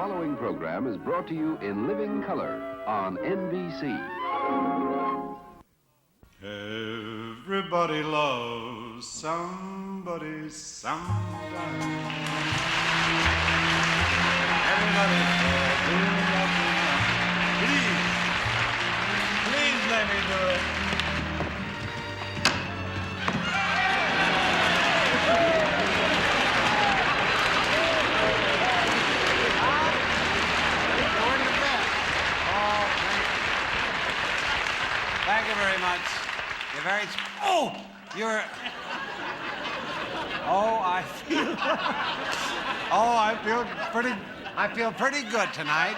following program is brought to you in living color on NBC. Everybody loves somebody sometime. Everybody loves please let me do it. Thank you very much. You're very... Oh! You're... Oh, I feel pretty good tonight.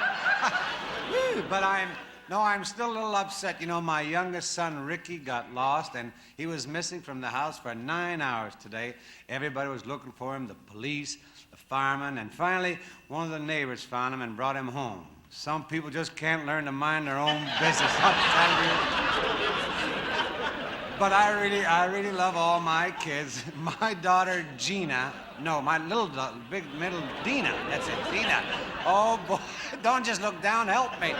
But I'm still a little upset. You know, my youngest son, Ricky, got lost, and he was missing from the house for 9 hours today. Everybody was looking for him, the police, the firemen, and finally, one of the neighbors found him and brought him home. Some people just can't learn to mind their own business, I'll tell you. But I really love all my kids. My daughter, Gina, no, my little big middle, Dina, that's it, Dina. Oh, boy, don't just look down, help me.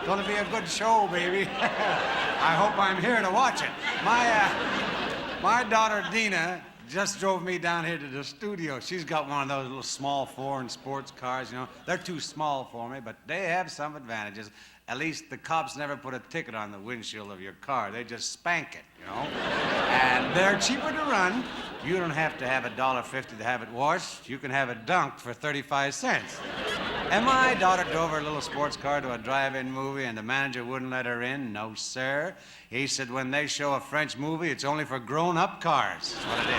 Gonna be a good show, baby. I hope I'm here to watch it. My daughter, Dina, just drove me down here to the studio. She's got one of those little small foreign sports cars, you know. They're too small for me, but they have some advantages. At least the cops never put a ticket on the windshield of your car. They just spank it, you know. And they're cheaper to run. You don't have to have $1.50 to have it washed. You can have it dunked for 35 cents. And my daughter drove her little sports car to a drive-in movie, and the manager wouldn't let her in. No, sir. He said when they show a French movie, it's only for grown-up cars. That's what it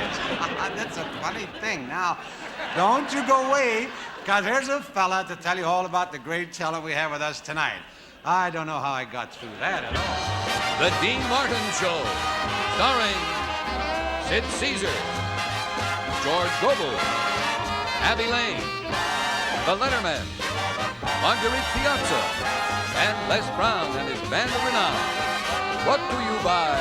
is. That's a funny thing. Now, don't you go away, because here's a fella to tell you all about the great talent we have with us tonight. I don't know how I got through that at all. The Dean Martin Show, starring Sid Ceasar, George Gobel, Abbe Lane, the Lettermen, Marguerite Piazza, and Les Brown and his band of renown. What do you buy?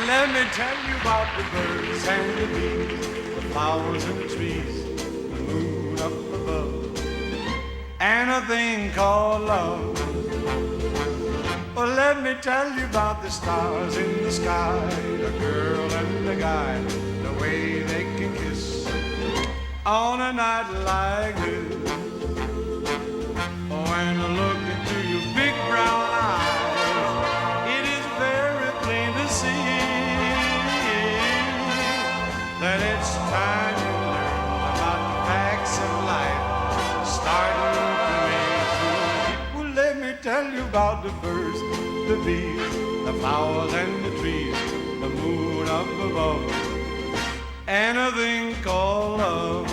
Let me tell you about the birds and the bees, the flowers and the trees, the moon up above, and a thing called love. Well, let me tell you about the stars in the sky, the girl and the guy, the way they can kiss on a night like this. When I look into your big brown eyes, it is very plain to see that it's time you learn about the facts of life, starting to make you. Well, let me tell you about the birds, the bees, the flowers and the trees, the moon up above, and a thing called love.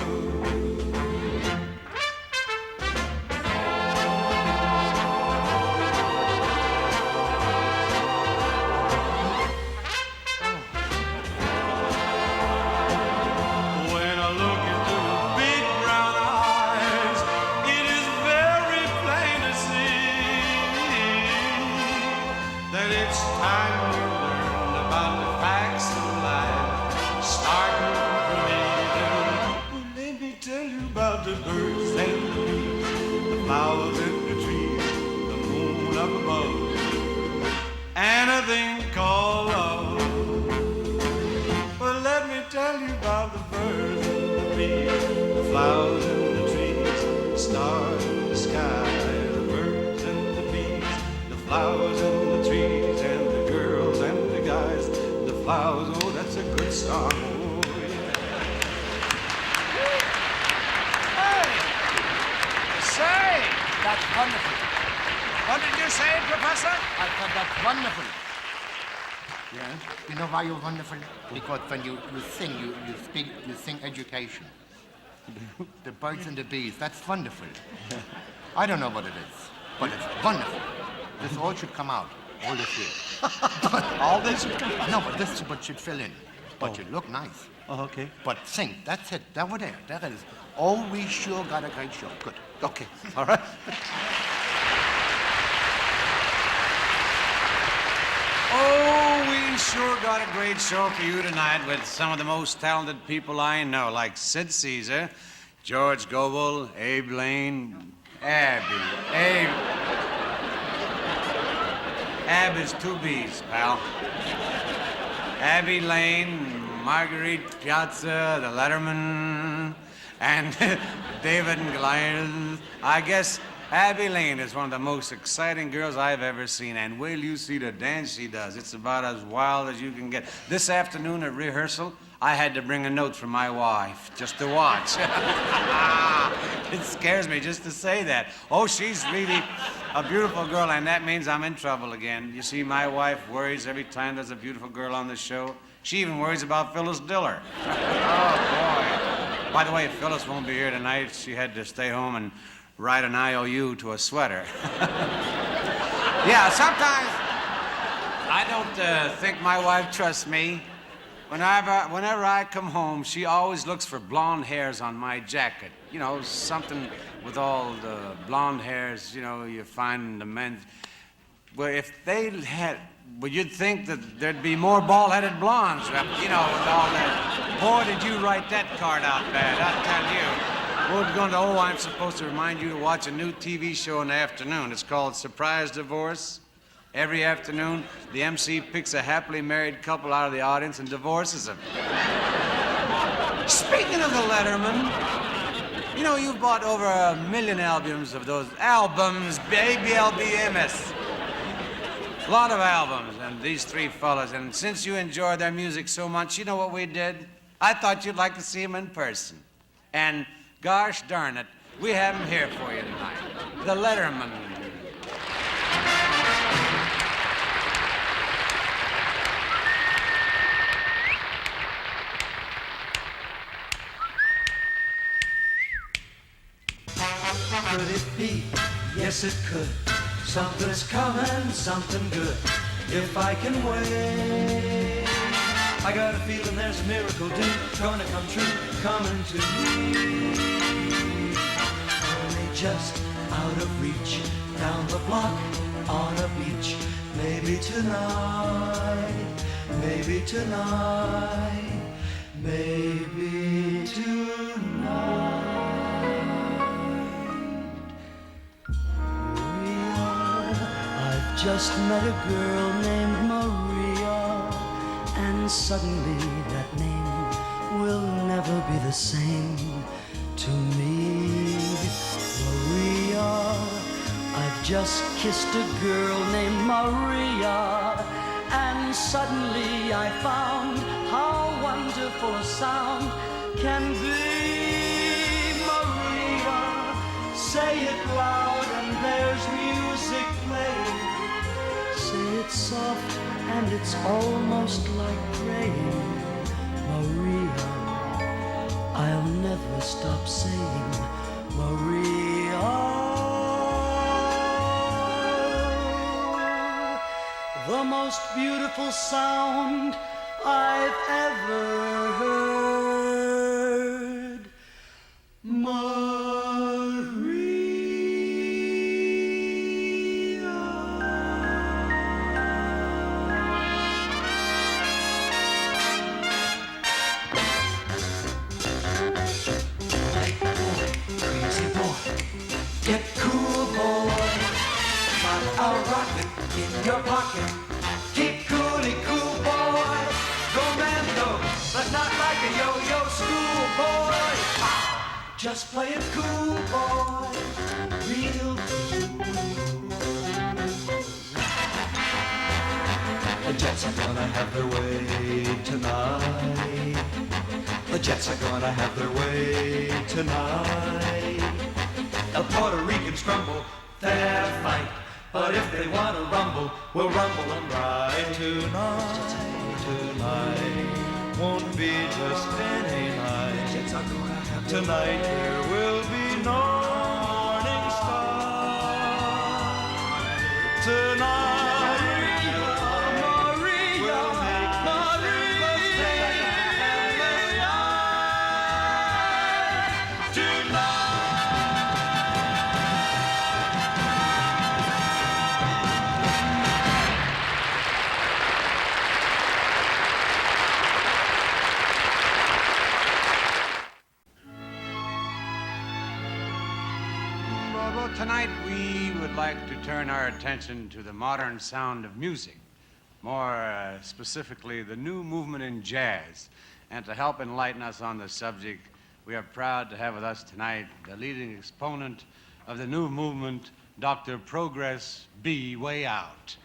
The birds and the bees, the flowers and the trees, the moon up above, and a thing called love. Well, let me tell you about the birds and the bees, the flowers and the trees, the stars in the sky, the birds and the bees, the flowers and the trees, and the girls and the guys, the flowers. Oh, that's a good song. That's wonderful. What did you say, Professor? I thought that's wonderful. Yeah? You know why you're wonderful? Because when you sing, you sing education. The birds and the bees, that's wonderful. I don't know what it is. But it's wonderful. This all should come out. All this here. All this should come. No, but this but should fill in. But you look nice. Oh, okay. But sing. That's it. That over there. That is. Oh, we sure got a great show. Good. Okay. All right. Oh, we sure got a great show for you tonight with some of the most talented people I know, like Sid Ceasar, George Gobel, Abbe Lane, Abbe is two B's, pal. Abbe Lane, Marguerite, Piazza, the Lettermen, and David and Goliath. I guess Abbe Lane is one of the most exciting girls I've ever seen, and will you see the dance she does? It's about as wild as you can get. This afternoon at rehearsal, I had to bring a note from my wife just to watch. It scares me just to say that. Oh, she's really a beautiful girl, and that means I'm in trouble again. You see, my wife worries every time there's a beautiful girl on the show. She even worries about Phyllis Diller. Oh, boy. By the way, Phyllis won't be here tonight. She had to stay home and write an IOU to a sweater. Yeah, sometimes I don't think my wife trusts me. Whenever I come home, she always looks for blonde hairs on my jacket. You know, something with all the blonde hairs, you know, you find in the men. Well, if they had, well, you'd think that there'd be more bald-headed blondes, you know, with all that. Boy, did you write that card out bad, I tell you. We're going to, I'm supposed to remind you to watch a new TV show in the afternoon. It's called Surprise Divorce. Every afternoon, the MC picks a happily married couple out of the audience and divorces them. Speaking of the Lettermen, you know, you've bought over 1 million albums of those albums, ABLBMS. A lot of albums, and these three fellas, and since you enjoy their music so much, you know what we did? I thought you'd like to see them in person. And gosh darn it, we have them here for you tonight. The Lettermen. Could it be? Yes, it could. Something's coming, something good. If I can wait, I got a feeling there's a miracle due, gonna come true, coming to me. Only just out of reach, down the block, on a beach. Maybe tonight, maybe tonight, maybe tonight. Just met a girl named Maria, and suddenly that name will never be the same to me. Maria, I've just kissed a girl named Maria, and suddenly I found how wonderful a sound can be. Maria, say it loud and there's music playing. Say it soft and it's almost like praying. Maria, I'll never stop saying Maria. The most beautiful sound I've ever heard. In your pocket, keep coolly cool, boy. Go Mando, but not like a yo-yo schoolboy. Just play it cool, boy, real cool. The Jets are gonna have their way tonight. The Jets are gonna have their way tonight. The Puerto Ricans crumble their fight. But if they want to rumble, we'll rumble and ride tonight. Tonight won't be just any night. Tonight there will be morning star. Well, tonight we would like to turn our attention to the modern sound of music, more specifically the new movement in jazz. And to help enlighten us on the subject, we are proud to have with us tonight the leading exponent of the new movement, Dr. Progress B. Way Out.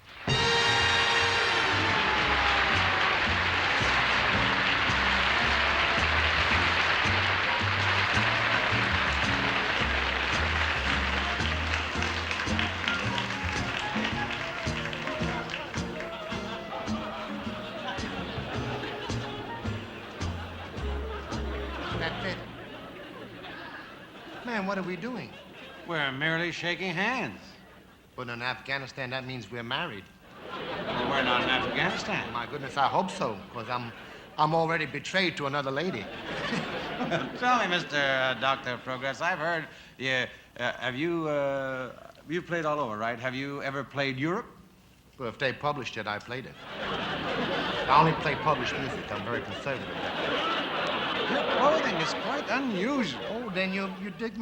That's it. Man, what are we doing? We're merely shaking hands. But in Afghanistan, that means we're married. Well, we're not in Afghanistan. My goodness, I hope so, because I'm already betrayed to another lady. Tell me, Mr. Dr. Progress, I've heard you, you played all over, right? Have you ever played Europe? Well, if they published it, I played it. I only play published music. I'm very conservative. Your clothing is quite unusual. Oh, then you dig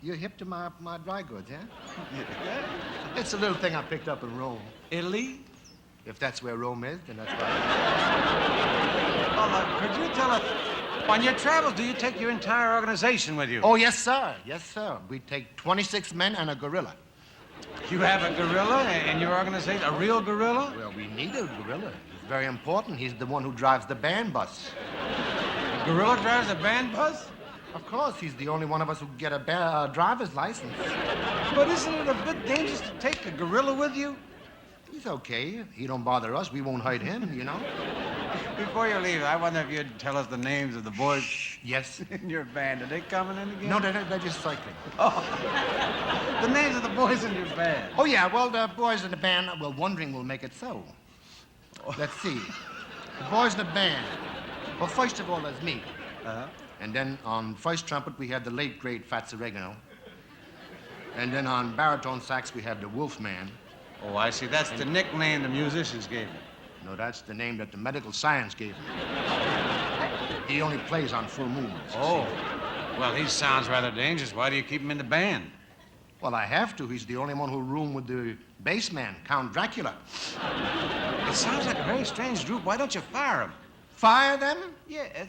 you're hip to my dry goods, yeah? It's a little thing I picked up in Rome. Italy? If that's where Rome is, then that's right. Well, could you tell us, on your travels, do you take your entire organization with you? Oh, yes, sir. Yes, sir. We take 26 men and a gorilla. You have a gorilla in your organization? A real gorilla? Well, we need a gorilla. He's very important. He's the one who drives the band bus. A gorilla drives a band bus? Of course, he's the only one of us who can get a driver's license. But isn't it a bit dangerous to take a gorilla with you? He's okay. He don't bother us. We won't hurt him, you know? Before you leave, I wonder if you'd tell us the names of the boys Yes. in your band. Are they coming in again? No, they're just cycling. Oh. The names of the boys in your band. Oh, yeah, well, the boys in the band, well, wondering will make it so. Let's see. The boys in the band. Well, first of all, there's me. Uh-huh. And then on first trumpet, we have the late, great Fats Oregano. And then on baritone sax, we have the Wolfman. Oh, I see. That's the nickname the musicians gave him. No, that's the name that the medical science gave him. He only plays on full moons. Oh. Well, he sounds rather dangerous. Why do you keep him in the band? Well, I have to. He's the only one who roomed with the bass man, Count Dracula. It sounds like a very strange group. Why don't you fire him? Fire them? Yes.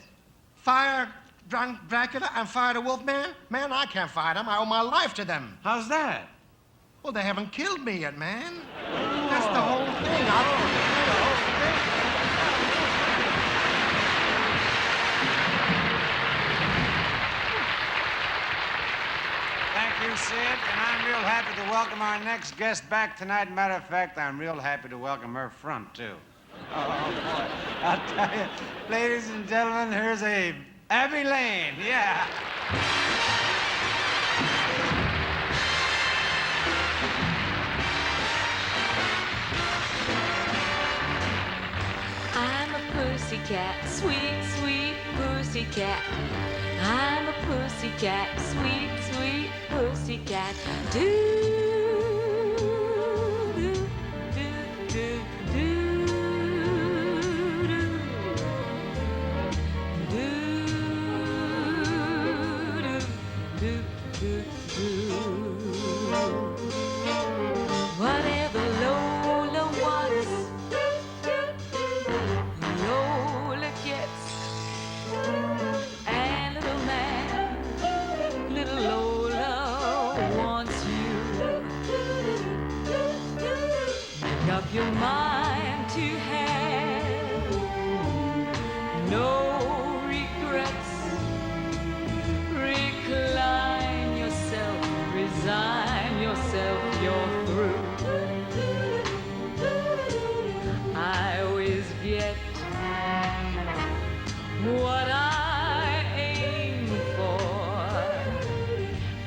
Fire Dracula and fire the Wolfman? Man, I can't fire them. I owe my life to them. How's that? Well, they haven't killed me yet, man. That's the whole thing. I don't understand the whole thing. Thank you, Sid. And I'm real happy to welcome our next guest back tonight. Matter of fact, I'm real happy to welcome her front, too. Oh, boy. I'll tell you, ladies and gentlemen, here's Abbe Lane. Yeah. I'm a pussycat, sweet, sweet pussycat. I'm a pussycat, sweet, sweet pussycat. Do, do, do, do, do, do, do, do. Whatever Lola wants, Lola gets. And little Lola wants you. Make up your mind to have no regrets. Recline yourself, resign yourself, you're through. I always get what I aim for,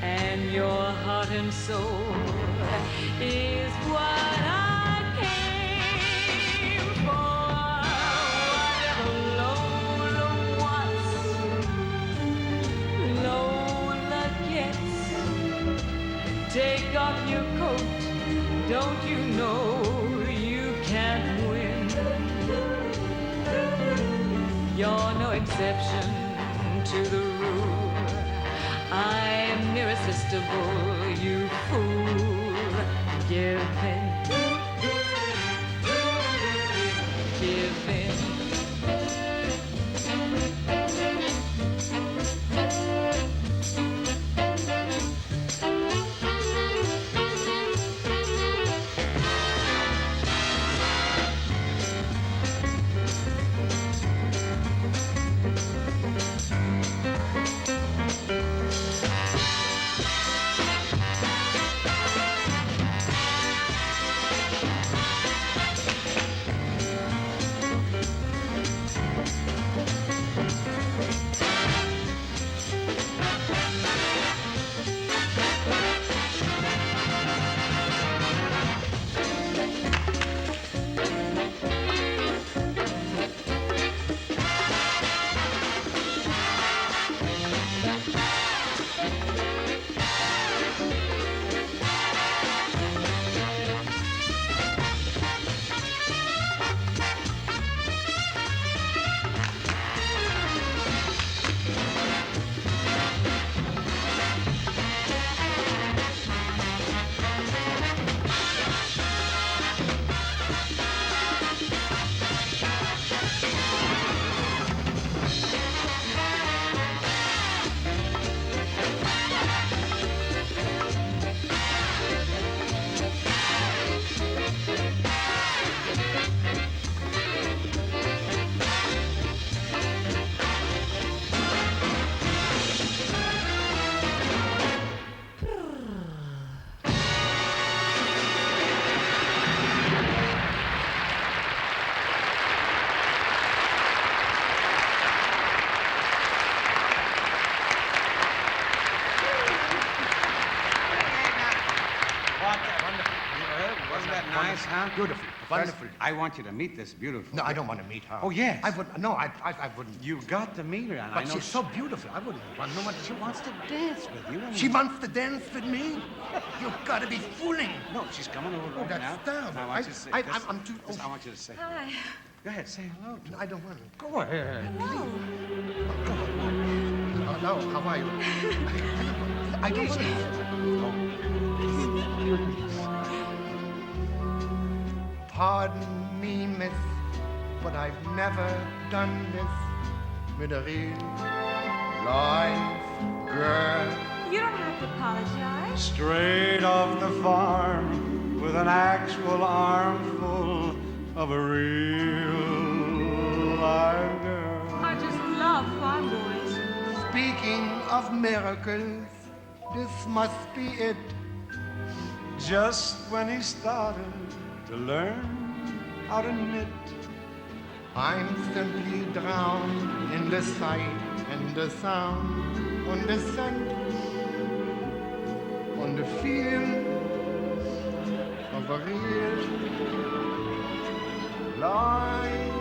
and your heart and soul is what I came for. Whatever Lola wants, Lola gets. Take off your coat, don't you know you can't win? You're no exception to the rule. I'm nearest the irresistible, you fool. Give in. Give in. Wasn't that nice, huh? Beautiful. Wonderful. I want you to meet this beautiful. No, I don't want to meet her. Oh, yes. I would. No, I wouldn't. You've got to meet her, and I But know she's so beautiful. I wouldn't want no one. she wants to dance with you. She wants to dance with me? You've got to be fooling. No, she's coming over Oh, right that's now. terrible. Now, I want you to say, I'm too. I want you to say. Hi. Go ahead, say hello. No, I don't want to. Go ahead. Hello. Hello, how are you? I don't want to. Pardon me, miss, but I've never done this with a real life girl. You don't have to apologize. Straight off the farm with an actual armful of a real live girl. I just love farm boys. Speaking of miracles, this must be it. Just when he started to learn how to knit. I'm simply drowned in the sight and the sound, on the scent, on the feel of a real life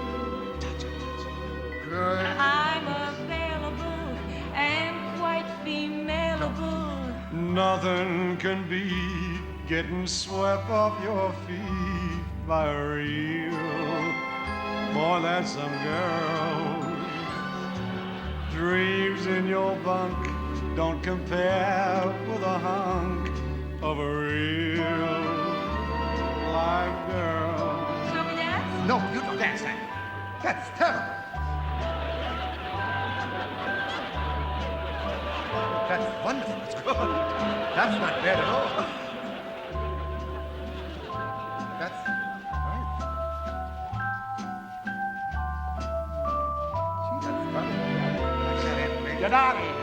girl. I'm available and quite femaleable. Nothing can be getting swept off your feet by a real boy. That's some girl. Dreams in your bunk don't compare with a hunk of a real live girl. Shall we dance? No, you don't dance that. That's terrible. That's wonderful. That's good. That's not bad at all. That's right. Gee, that's funny. Get out of here.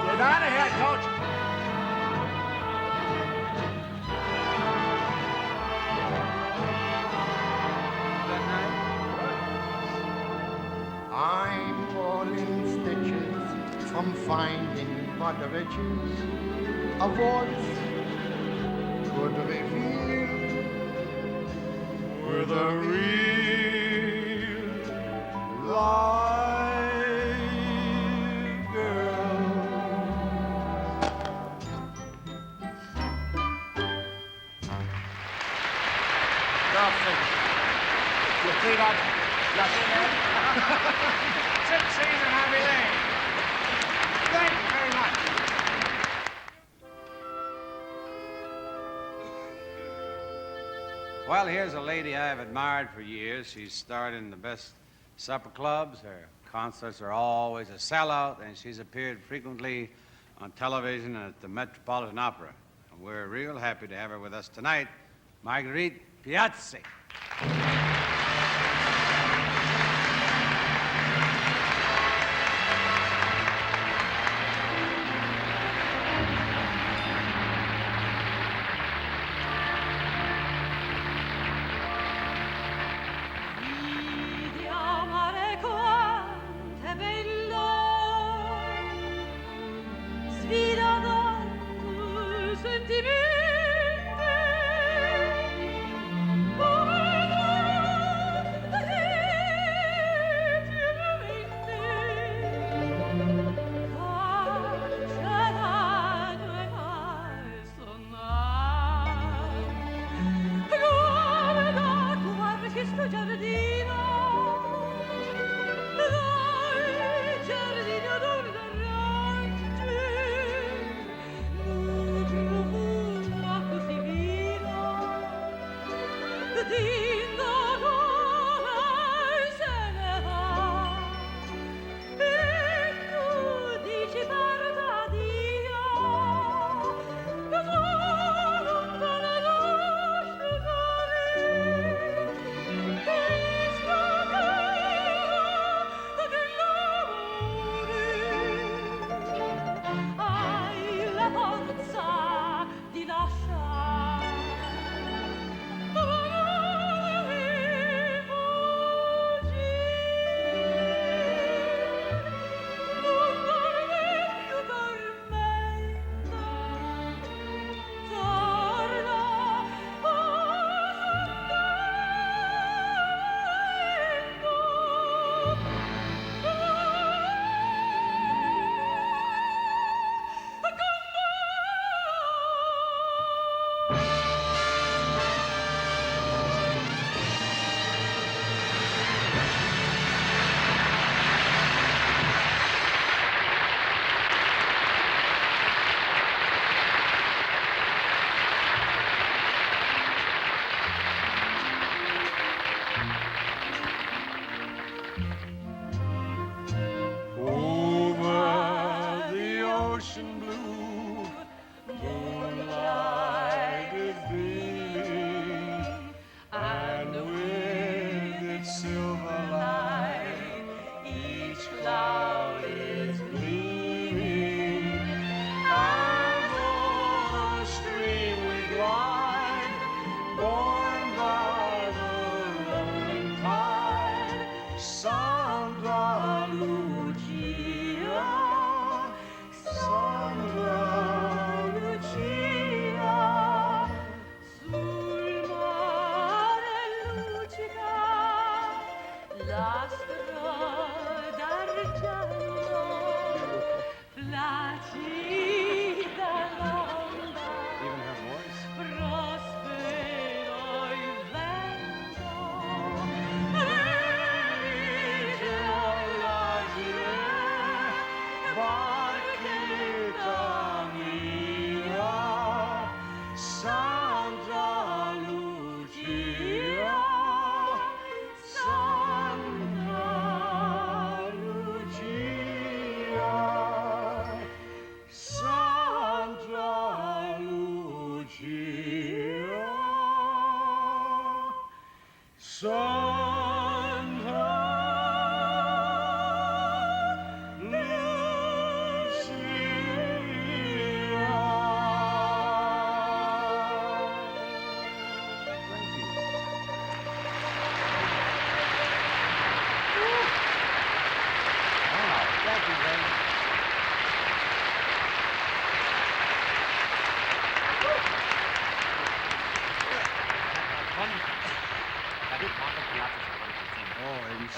Get out of here, I told you. I'm all in stitches from finding what the riches a voice could reveal. With a real live girl. Nothing. You see that? You see that? Sid Ceasar Abbe Lane. Well, here's a lady I've admired for years. She's starred in the best supper clubs. Her concerts are always a sellout, and she's appeared frequently on television and at the Metropolitan Opera. And we're real happy to have her with us tonight, Marguerite Piazza.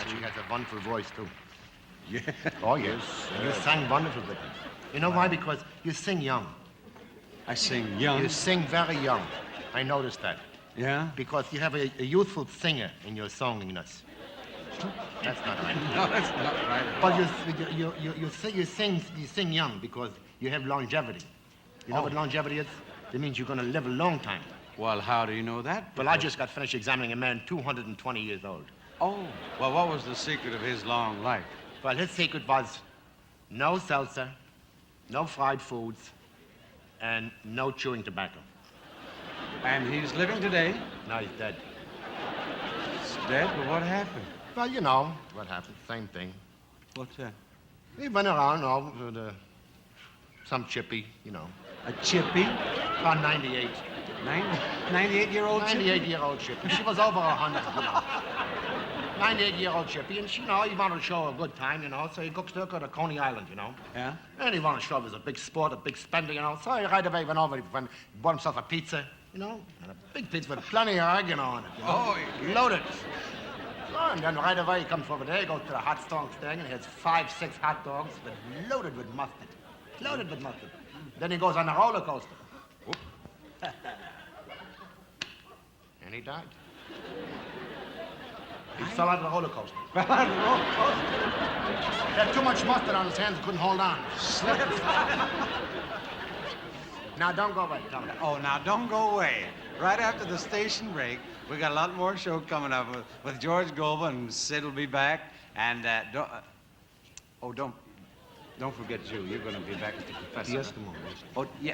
She has a wonderful voice, too. Yeah. Oh, yes. You sang wonderful with her. You know why? Because you sing young. I sing young. You sing very young. I noticed that. Yeah? Because you have a youthful singer in your songiness. That's not right. No, that's not right at But all. you sing young because you have longevity. You know what longevity is? It means you're going to live a long time. Well, how do you know that? Well, I just got finished examining a man 220 years old. Oh, well, what was the secret of his long life? Well, his secret was no seltzer, no fried foods, and no chewing tobacco. And he's living today? No, he's dead. He's dead? But what happened? Well, you know what happened. Same thing. What's that? He went around with some chippy, you know. A chippy? About 98. 98-year-old chippy? 98-year-old chippy. She was over 100, you know. 98-year-old chippy, and she, you know, he wanted to show her a good time, you know, so he took her to Coney Island, you know. Yeah? And he wanted to show her it was a big sport, a big spender, you know. So he right away went over, he bought himself a pizza, you know, and a big pizza with plenty of oregano on it, you know. Oh, loaded. So, and then right away he comes over there, he goes to the hot stone thing, and he has 5, 6 hot dogs loaded with mustard. Loaded with mustard. Then he goes on the roller coaster. And he died. He fell out of the roller coaster. Fell out of the roller coaster? He had too much mustard on his hands, couldn't hold on. Slipped. Now, don't go away, Tom. Oh, now, don't go away. Right after the station break, we got a lot more show coming up with George Gobel, and Sid will be back. And, don't forget you. You're going to be back with the professor. Yes, tomorrow.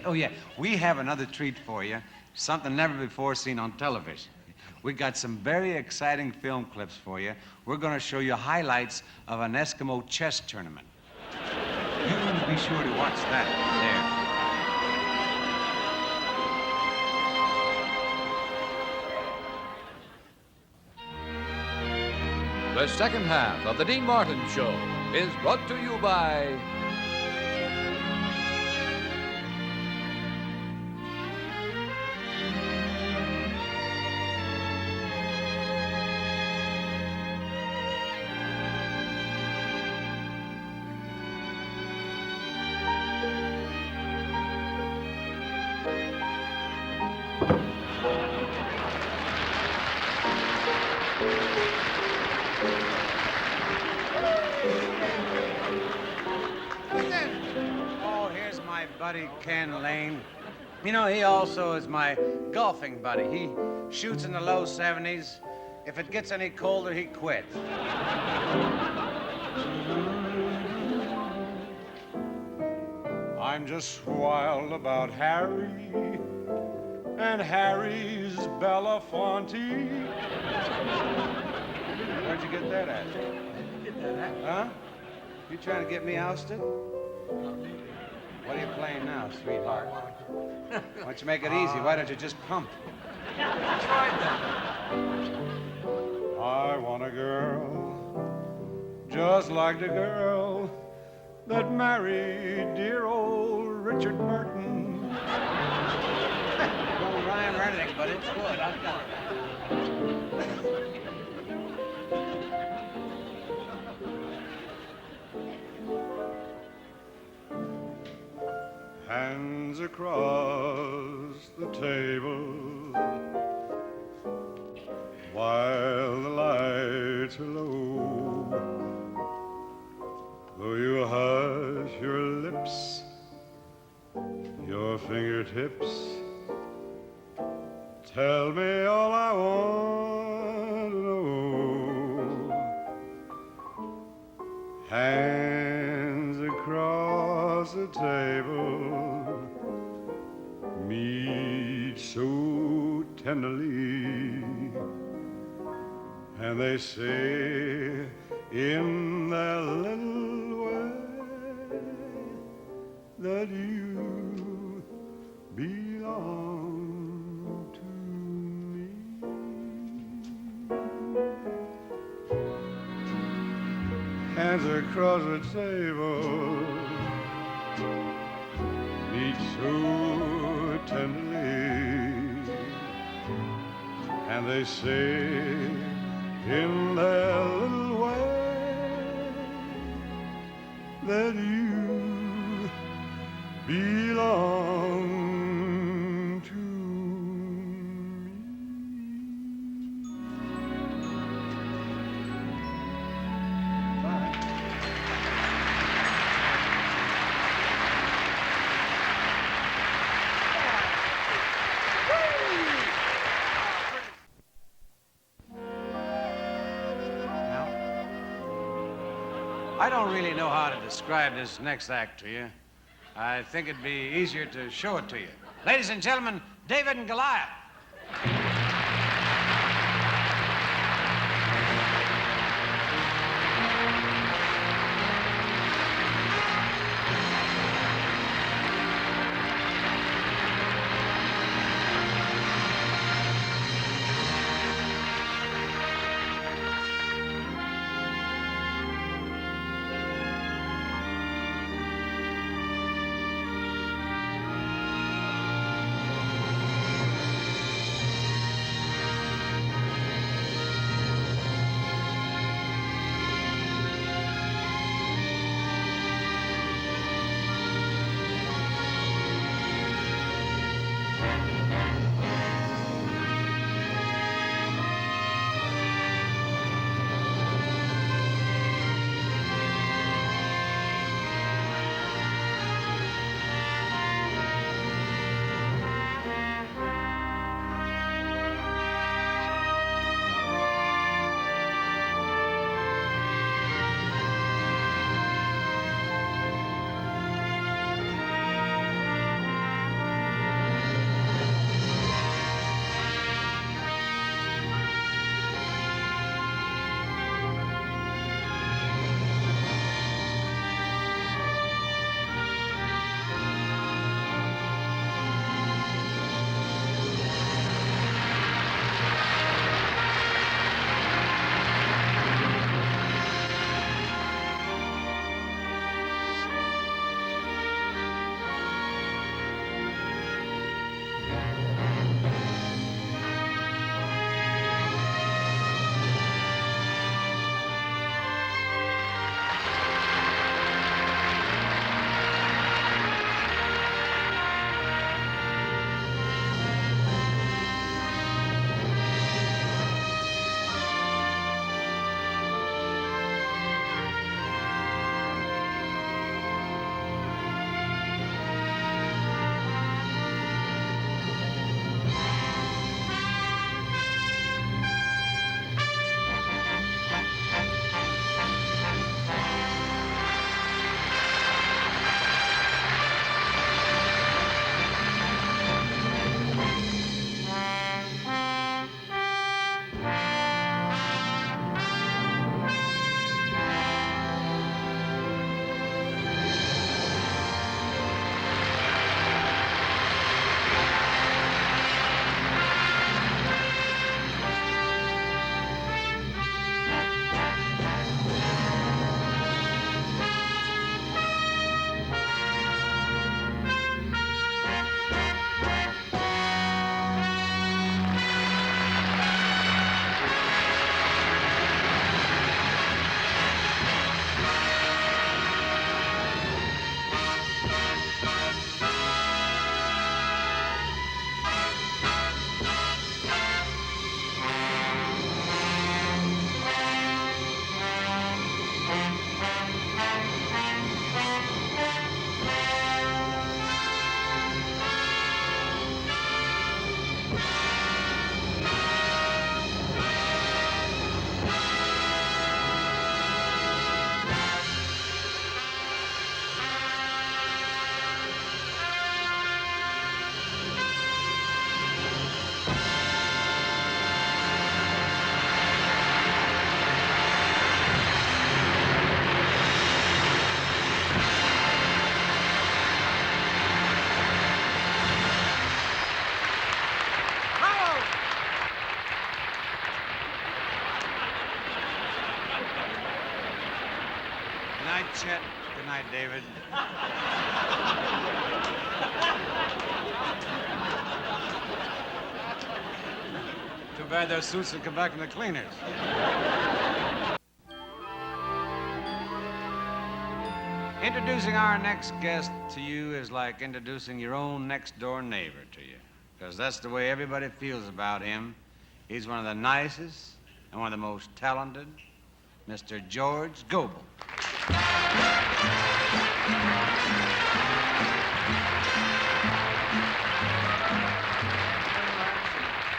Oh, yeah. We have another treat for you. Something never before seen on television. We got some very exciting film clips for you. We're going to show you highlights of an Eskimo chess tournament. You be sure to watch that there. The second half of the Dean Martin Show is brought to you by buddy Ken Lane. You know, he also is my golfing buddy. He shoots in the low 70s. If it gets any colder, he quits. I'm just wild about Harry and Harry's Belafonte. Where'd you get that at? Huh? You trying to get me ousted? What are you playing now, sweetheart? Why don't you make it easy? Why don't you just pump? Try that. I want a girl just like the girl that married dear old Richard Burton. Don't rhyme or anything, but it's good. I've got it. Hands across the table while the lights are low. Though you hush your lips, your fingertips tell me all I want to know. Hands across the table meet so tenderly, and they say in their little way that you belong to me. Hands across the table meet so tenderly, and they say in their little way that you belong to me. Bye. I don't really know how to describe this next act to you. I think it'd be easier to show it to you. Ladies and gentlemen, David and Goliath. Chet. Good night, David. Too bad those suits will come back from the cleaners. Introducing our next guest to you is like introducing your own next-door neighbor to you, because that's the way everybody feels about him. He's one of the nicest and one of the most talented, Mr. George Gobel.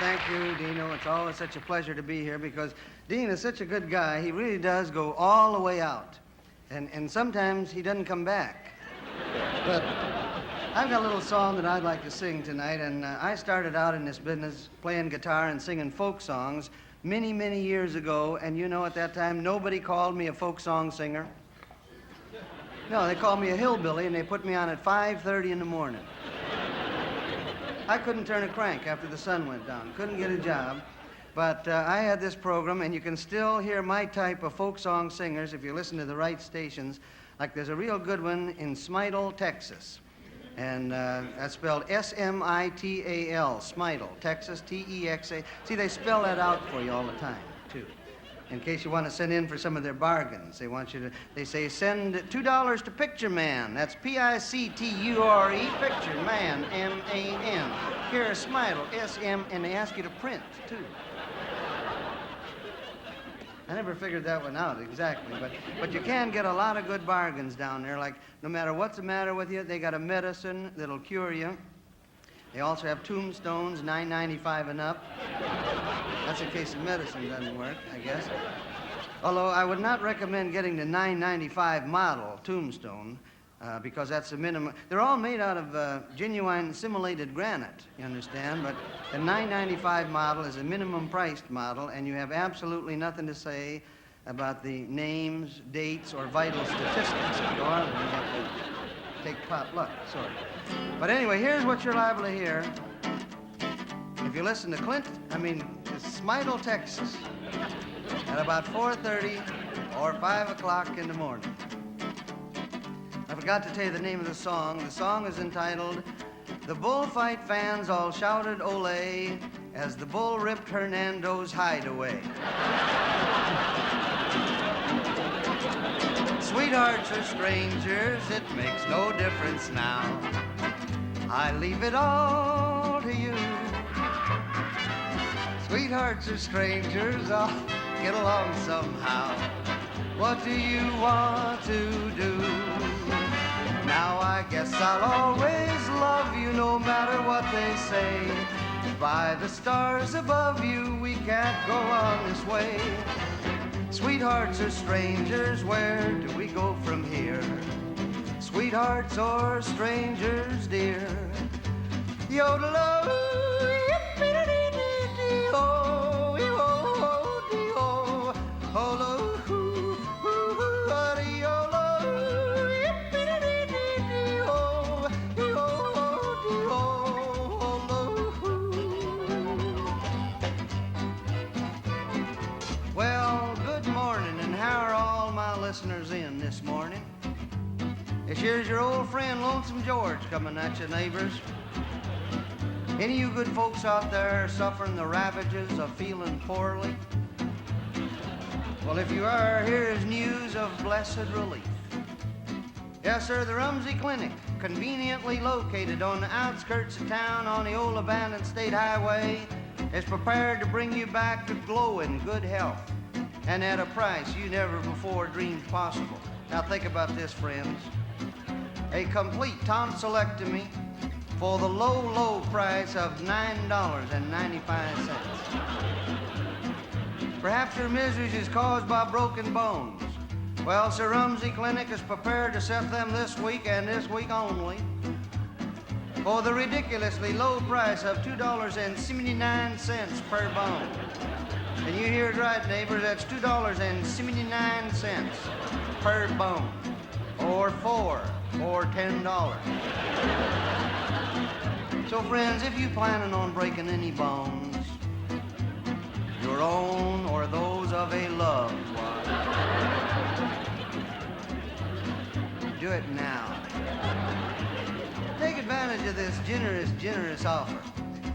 Thank you, Dino. It's always such a pleasure to be here because Dean is such a good guy. He really does go all the way out. And sometimes he doesn't come back. But I've got a little song that I'd like to sing tonight, and I started out in this business playing guitar and singing folk songs many, many years ago, and you know, at that time, nobody called me a folk song singer. No, they called me a hillbilly, and they put me on at 5:30 in the morning. I couldn't turn a crank after the sun went down, couldn't get a job. But I had this program, and you can still hear my type of folk song singers if you listen to the right stations. Like there's a real good one in Smidle, Texas. And that's spelled S-M-I-T-A-L, Smidle, Texas, T-E-X-A. See, they spell that out for you all the time, too. In case you want to send in for some of their bargains. They say send $2 to Picture Man. That's P-I-C-T-U-R-E, Picture Man, M-A-N. Here, Smidle, S-M, and they ask you to print, too. I never figured that one out exactly, but you can get a lot of good bargains down there. Like, no matter what's the matter with you, they got a medicine that'll cure you. They also have tombstones, $9.95 and up. That's in case the medicine doesn't work, I guess. Although I would not recommend getting the $9.95 model tombstone, because that's the minimum. They're all made out of genuine simulated granite, you understand? But the $9.95 model is a minimum priced model, and you have absolutely nothing to say about the names, dates, or vital statistics. If you are, then you have to take pot luck, sort of. But anyway, here's what you're liable to hear if you listen to Smidle, Texas, at about 4:30 or 5 o'clock in the morning. I forgot to tell you the name of the song. The song is entitled, "The Bullfight Fans All Shouted Olay as the Bull Ripped Hernando's Hideaway." Sweethearts or strangers, it makes no difference now. I leave it all to you. Sweethearts or strangers, I'll get along somehow. What do you want to do? Now I guess I'll always love you no matter what they say. By the stars above you, we can't go on this way. Sweethearts or strangers, where do we go from here? Sweethearts or strangers, dear. Yodel-o, yippee-dee-dee-dee-oh, yo-ho-dee-oh, holo-hoo, hoo-hoo-hoo-dee-yolo, yippee-dee-dee-dee-oh, yo-ho-dee-oh, holo-hoo. Well, good morning, and how are all my listeners in this morning? This here's your old friend Lonesome George coming at you, neighbors. Any of you good folks out there suffering the ravages of feeling poorly? Well, if you are, here is news of blessed relief. Yes, sir, the Rumsey Clinic, conveniently located on the outskirts of town on the old abandoned state highway, is prepared to bring you back to glowing good health, and at a price you never before dreamed possible. Now think about this, friends. A complete tonsillectomy for the low, low price of $9.95. Perhaps your miseries is caused by broken bones. Well, Sir Rumsey Clinic is prepared to set them this week and this week only for the ridiculously low price of $2.79 per bone. And you hear it right, neighbors, that's $2.79 per bone, or $4 or $10. So, friends, if you're planning on breaking any bones, your own or those of a loved one, do it now. Take advantage of this generous offer.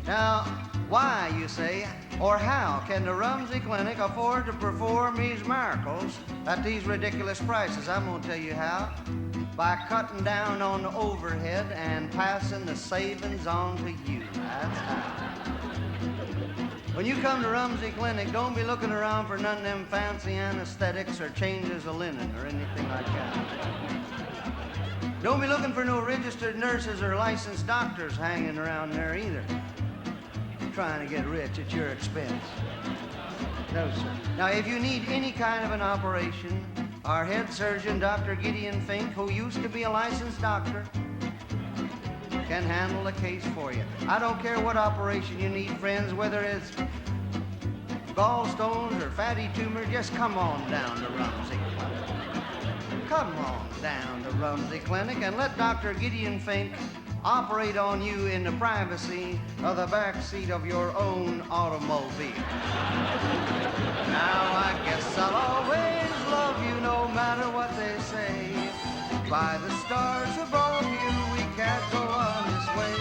Now, why, you say, or how can the Rumsey Clinic afford to perform these miracles at these ridiculous prices? I'm going to tell you how. By cutting down on the overhead and passing the savings on to you. That's how. When you come to Rumsey Clinic, don't be looking around for none of them fancy anesthetics or changes of linen or anything like that. Don't be looking for no registered nurses or licensed doctors hanging around there either, trying to get rich at your expense. No, sir. Now, if you need any kind of an operation, Our head surgeon, Dr. Gideon Fink, who used to be a licensed doctor, can handle the case for you. I don't care what operation you need, friends, whether it's gallstones or fatty tumor, just come on down to Rumsey. Come on down to Rumsey Clinic and let Dr. Gideon Fink operate on you in the privacy of the back seat of your own automobile. Now I guess I'll always love you no matter what they say. By the stars above you, we can't go on this way.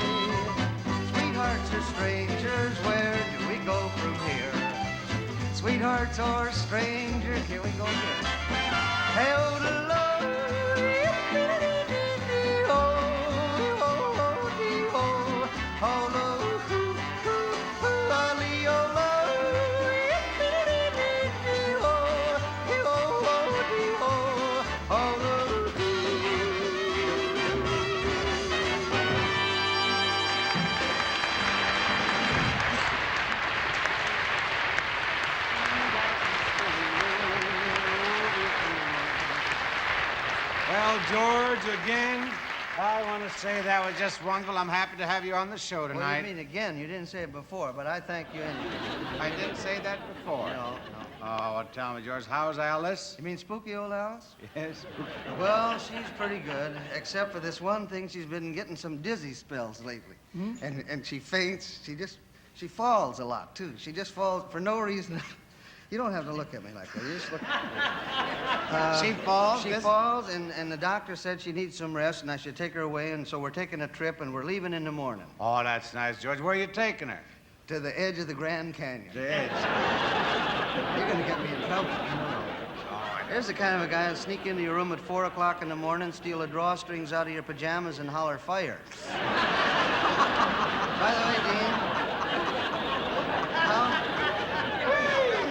Sweethearts or strangers, where do we go from here? Sweethearts or strangers, here we go again. Hey, oh, the love. Well, George, again, I want to say that was just wonderful. I'm happy to have you on the show tonight. What do you mean again? You didn't say it before, but I thank you anyway. I didn't say that before. No. Oh, well, tell me, George, how's Alice? You mean spooky old Alice? Yes. Well, she's pretty good, except for this one thing. She's been getting some dizzy spells lately. And she faints. She falls a lot, too. She just falls for no reason. You don't have to look at me like that. You just look at me. She falls? She falls, and the doctor said she needs some rest, and I should take her away, and so we're taking a trip, and we're leaving in the morning. Oh, that's nice, George. Where are you taking her? To the edge of the Grand Canyon. The edge. You're going to get me in trouble. There's the kind of a guy who'll sneak into your room at 4 o'clock in the morning, steal the drawstrings out of your pajamas, and holler fire. By the way, Dean,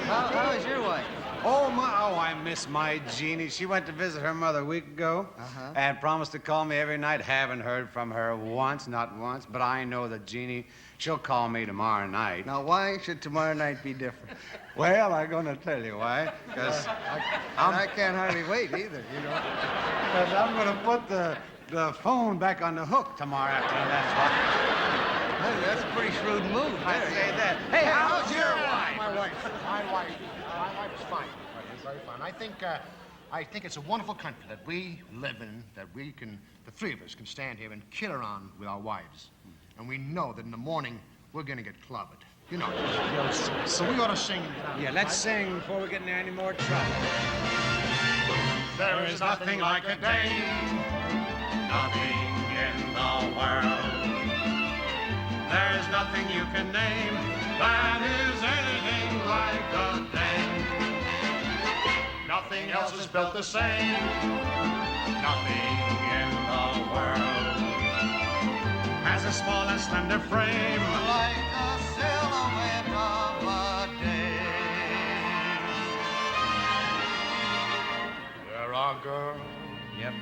how is your wife? Oh, I miss my Jeannie. She went to visit her mother a week ago and promised to call me every night. Haven't heard from her once, not once, but I know that Jeannie, she'll call me tomorrow night. Now, why should tomorrow night be different? Well, I'm going to tell you why. Because I can't hardly wait either, you know. Because I'm going to put the phone back on the hook tomorrow afternoon, that's why. Hey, that's a pretty shrewd move. I say that. Hey, how's your wife? My wife's fine. She's very fine. I think it's a wonderful country that we live in, that we can, the three of us can stand here and kill around with our wives. And we know that in the morning, we're going to get clobbered. You know, so we ought to sing and get out. Yeah, let's sing before we get in any more trouble. There is nothing like a dame, nothing in the world. There's nothing you can name that is anything like a dame. Nothing else is built the same, nothing in the world has a small and slender frame Like the silhouette of a dame. There are girls Yep.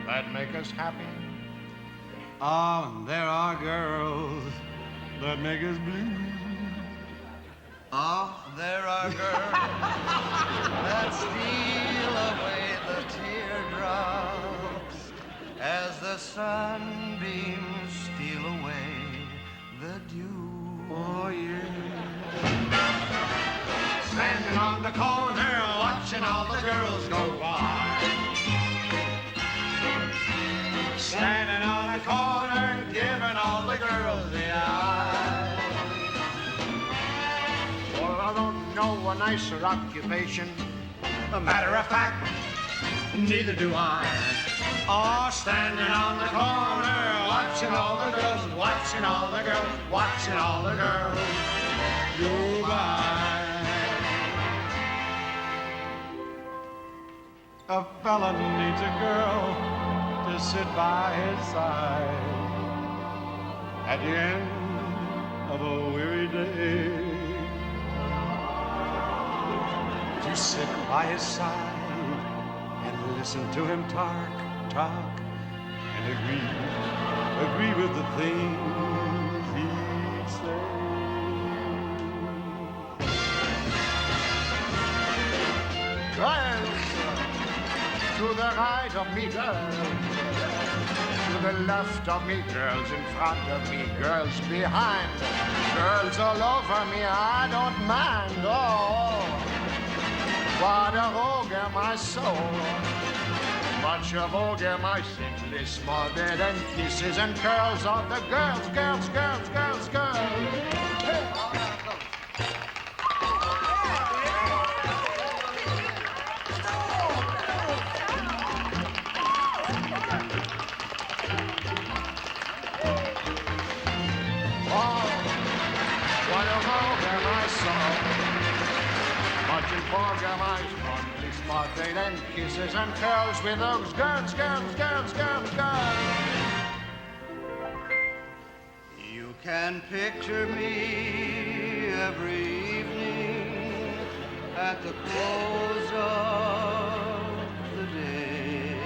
that make us happy. Oh, and there are girls that make us blue. Oh, there are girls that steal away the teardrops as the sunbeams steal away the dew. Oh, yeah. standing on the corner watching all the girls go by. Standing on the corner giving all the girls the eye. Well, I don't know a nicer occupation. A matter of fact, neither do I. Oh, standing on the corner, watching all the girls, watching all the girls, watching all the girls go by. A fella needs a girl to sit by his side at the end of a weary day. To sit by his side and listen to him talk, and agree with the things he says. Trials To the right of me, girls. To the left of me, girls in front of me, girls behind. Girls all over me, I don't mind. Oh, what a rogue am I so. Much of vogue am I simply smothered and kisses and curls of the girls, girls, girls, girls, girls. Hey. Smothered and kisses and curls with those girls, girls, girls, girls, girls. You can picture me every evening at the close of the day,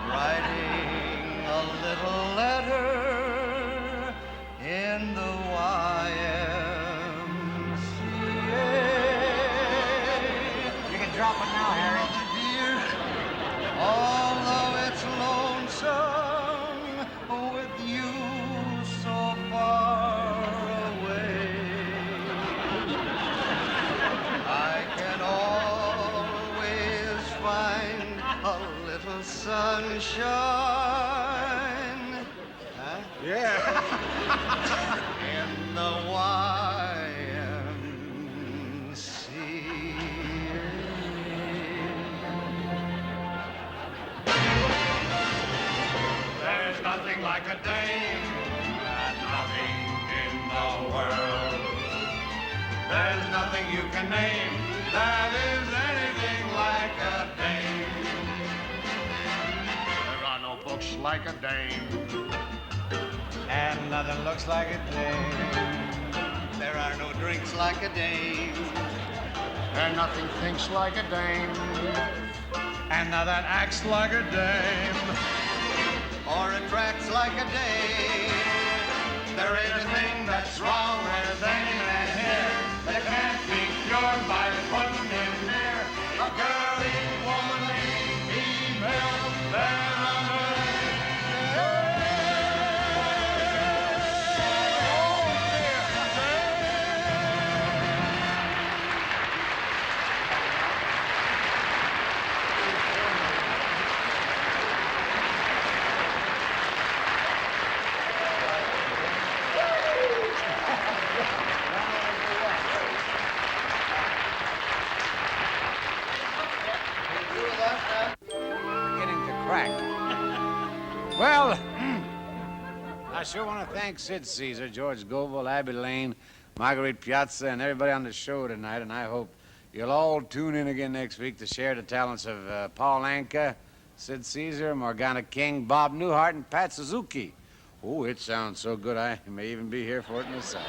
writing a little letter in the Drop it now, Harry. Dear, although it's lonesome with you so far away, I can always find a little sunshine. Huh? Yeah. In the Nothing like a dame, nothing in the world. There's nothing you can name that is anything like a dame. There are no books like a dame. And nothing looks like a dame. There are no drinks like a dame. And nothing thinks like a dame. And nothing acts like a dame. Or attracts like a dame. There ain't a thing that's wrong with any man here that can't be cured by putting him near a girly, womanly, female Well, I sure want to thank Sid Ceasar, George Gobel, Abbe Lane, Marguerite, Piazza, and everybody on the show tonight, and I hope you'll all tune in again next week to share the talents of Paul Anka, Sid Ceasar, Morgana King, Bob Newhart, and Pat Suzuki. Oh, it sounds so good I may even be here for it myself.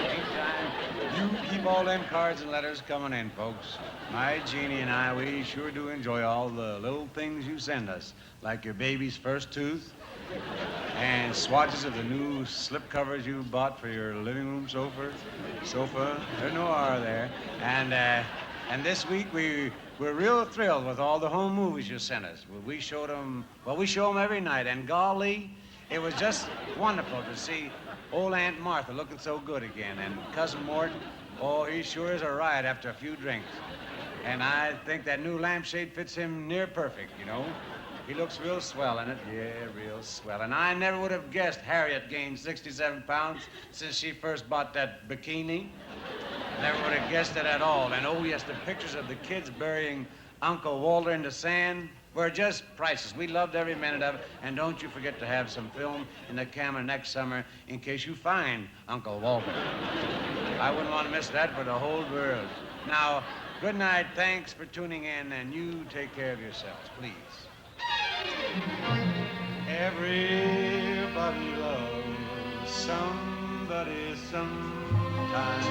Meantime, you keep all them cards and letters coming in, folks. My Jeannie and I, we sure do enjoy all the little things you send us, like your baby's first tooth, and swatches of the new slip covers you bought for your living room sofa. There's no R there. And this week we're real thrilled with all the home movies you sent us. We show them every night, and golly, it was just wonderful to see old Aunt Martha looking so good again, and Cousin Mort, oh, he sure is a riot after a few drinks. And I think that new lampshade fits him near perfect, you know. He looks real swell in it. Yeah, real swell. And I never would have guessed Harriet gained 67 pounds since she first bought that bikini. Never would have guessed it at all. And oh, yes, the pictures of the kids burying Uncle Walter in the sand were just priceless. We loved every minute of it. And don't you forget to have some film in the camera next summer in case you find Uncle Walter. I wouldn't want to miss that for the whole world. Now, good night. Thanks for tuning in, and you take care of yourselves, please. Everybody loves somebody sometime.